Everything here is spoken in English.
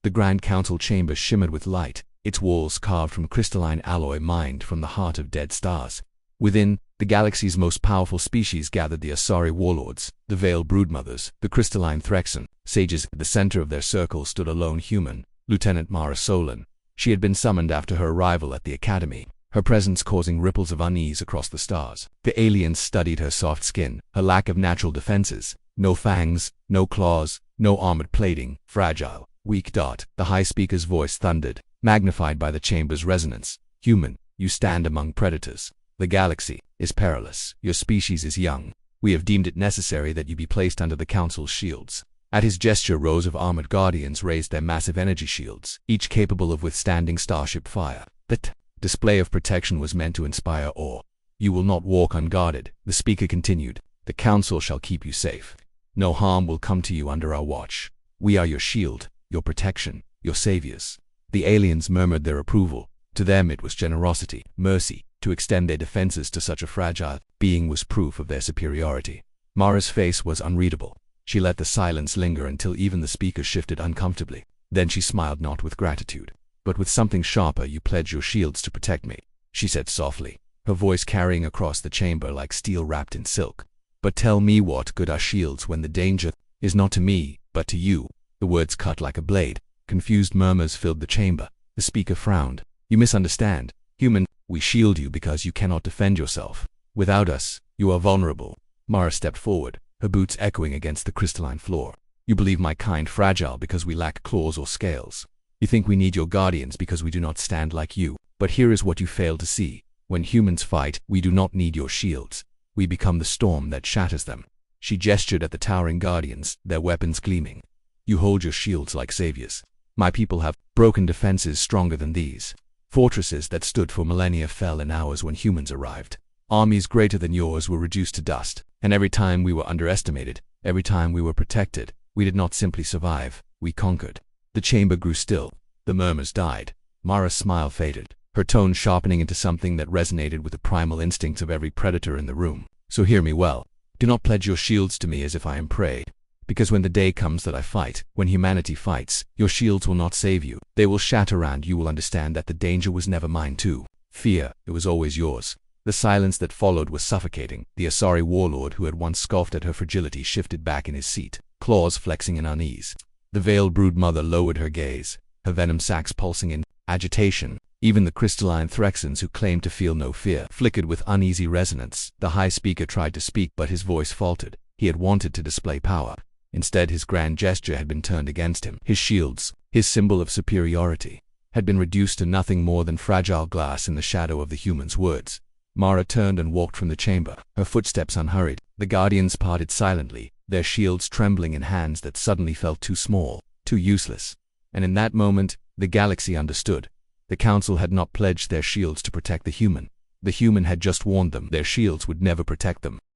The Grand Council chamber shimmered with light, its walls carved from crystalline alloy mined from the heart of dead stars. Within, the galaxy's most powerful species gathered: the Asari warlords, the Veiled Broodmothers, the crystalline Threxen sages. At the center of their circle stood a lone human, Lieutenant Mara Solan. She had been summoned after her arrival at the Academy, her presence causing ripples of unease across the stars. The aliens studied her soft skin, her lack of natural defenses. No fangs, no claws, no armored plating, fragile, weak. The High Speaker's voice thundered, magnified by the chamber's resonance. Human, you stand among predators. The galaxy is perilous. Your species is young. We have deemed it necessary that you be placed under the Council's shields. At his gesture, rows of armored guardians raised their massive energy shields, each capable of withstanding starship fire. The display of protection was meant to inspire awe. You will not walk unguarded, the speaker continued. The Council shall keep you safe. No harm will come to you under our watch. We are your shield, your protection, your saviors. The aliens murmured their approval. To them it was generosity, mercy. To extend their defenses to such a fragile being was proof of their superiority. Mara's face was unreadable. She let the silence linger until even the speaker shifted uncomfortably. Then she smiled, not with gratitude, but with something sharper. You pledge your shields to protect me, she said softly, her voice carrying across the chamber like steel wrapped in silk. But tell me, what good are shields when the danger is not to me, but to you? The words cut like a blade. Confused murmurs filled the chamber. The speaker frowned. You misunderstand. Human, we shield you because you cannot defend yourself. Without us, you are vulnerable. Mara stepped forward, her boots echoing against the crystalline floor. You believe my kind fragile because we lack claws or scales. You think we need your guardians because we do not stand like you. But here is what you fail to see. When humans fight, we do not need your shields. We become the storm that shatters them. She gestured at the towering guardians, their weapons gleaming. You hold your shields like saviors. My people have broken defenses stronger than these. Fortresses that stood for millennia fell in hours when humans arrived. Armies greater than yours were reduced to dust. And every time we were underestimated, every time we were protected, we did not simply survive, we conquered. The chamber grew still. The murmurs died. Mara's smile faded, her tone sharpening into something that resonated with the primal instincts of every predator in the room. So hear me well. Do not pledge your shields to me as if I am prey. Because when the day comes that I fight, when humanity fights, your shields will not save you. They will shatter, and you will understand that the danger was never mine too. Fear, it was always yours. The silence that followed was suffocating. The Asari warlord who had once scoffed at her fragility shifted back in his seat, claws flexing in unease. The Veiled Broodmother lowered her gaze, her venom sacs pulsing in agitation. Even the crystalline Threxens, who claimed to feel no fear, flickered with uneasy resonance. The High Speaker tried to speak, but his voice faltered. He had wanted to display power. Instead, his grand gesture had been turned against him. His shields, his symbol of superiority, had been reduced to nothing more than fragile glass in the shadow of the human's words. Mara turned and walked from the chamber, her footsteps unhurried. The guardians parted silently, their shields trembling in hands that suddenly felt too small, too useless. And in that moment, the galaxy understood. The Council had not pledged their shields to protect the human. The human had just warned them their shields would never protect them.